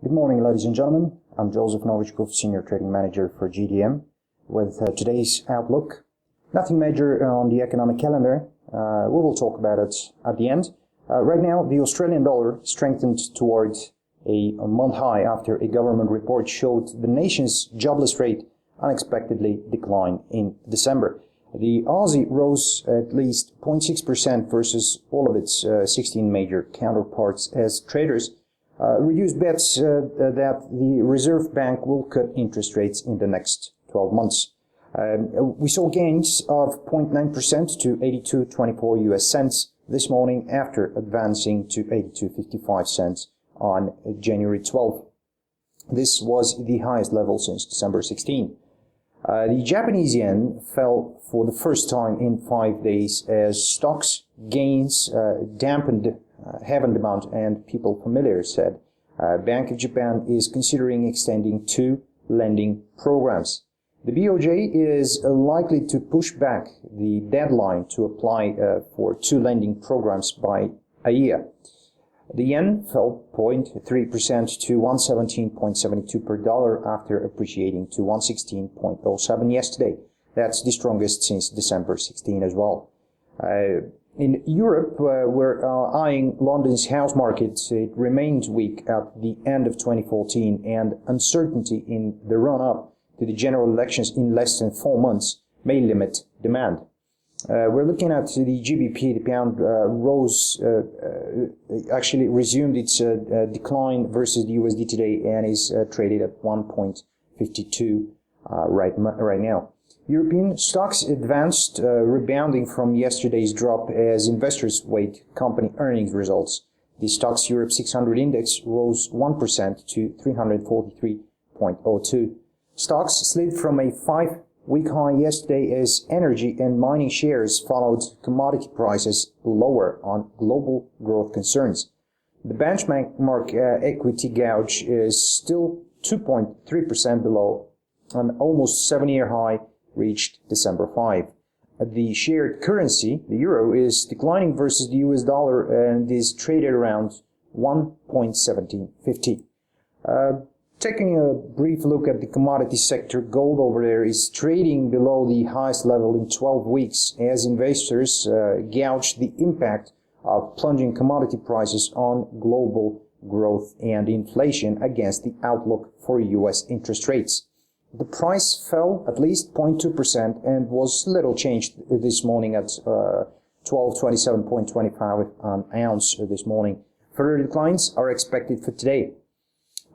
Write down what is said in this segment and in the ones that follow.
Good morning, ladies and gentlemen. I'm Joseph Novichkov, Senior Trading Manager for GDM. With today's outlook, nothing major on the economic calendar. We will talk about it at the end. Right now, the Australian dollar strengthened towards a month high after a government report showed the nation's jobless rate unexpectedly decline in December. The Aussie rose at least 0.6% versus all of its 16 major counterparts as traders reduced bets that the Reserve Bank will cut interest rates in the next 12 months. We saw gains of 0.9% to 82.24 US cents this morning after advancing to 82.55 cents on January 12th. This was the highest level since December 16. The Japanese yen fell for the first time in 5 days as stocks gains dampened heaven demand, and people familiar said Bank of Japan is considering extending 2 lending programs. The BOJ is likely to push back the deadline to apply for 2 lending programs by a year. The yen fell 0.3% to 117.72 per dollar after appreciating to 116.07 yesterday. That's the strongest since December 16 as well. In Europe, we're eyeing London's house market. It remained weak at the end of 2014, and uncertainty in the run-up to the general elections in less than 4 months may limit demand. We're looking at the GBP. The pound actually resumed its decline versus the USD today and is traded at 1.52 right now. European stocks advanced, rebounding from yesterday's drop as investors wait company earnings results. The Stocks Europe 600 index rose 1% to 343.02. Stocks slid from a 5-week high yesterday as energy and mining shares followed commodity prices lower on global growth concerns. The benchmark equity gauge is still 2.3% below an almost 7-year high reached December 5. The shared currency, the euro, is declining versus the US dollar and is traded around 1.1750. Taking a brief look at the commodity sector, gold over there is trading below the highest level in 12 weeks as investors gauge the impact of plunging commodity prices on global growth and inflation against the outlook for US interest rates. The price fell at least 0.2% and was little changed this morning at 1227.25 an ounce this morning. Further declines are expected for today.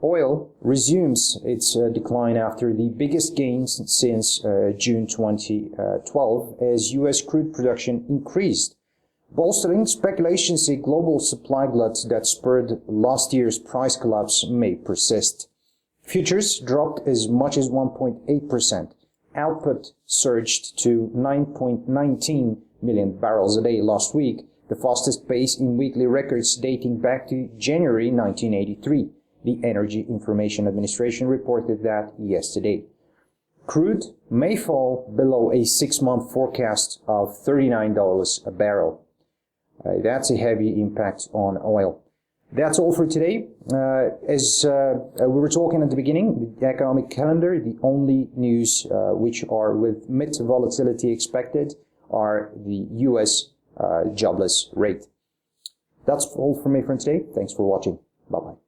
Oil resumes its decline after the biggest gains since June 2012 as U.S. crude production increased. Bolstering speculations a global supply glut that spurred last year's price collapse may persist. Futures dropped as much as 1.8%. Output surged to 9.19 million barrels a day last week, the fastest pace in weekly records dating back to January 1983. The Energy Information Administration reported that yesterday. Crude may fall below a 6-month forecast of $39 a barrel. That's a heavy impact on oil. That's all for today. As we were talking at the beginning, the economic calendar, the only news which are with mid volatility expected are the US jobless rate. That's all for me for today. Thanks for watching. Bye-bye.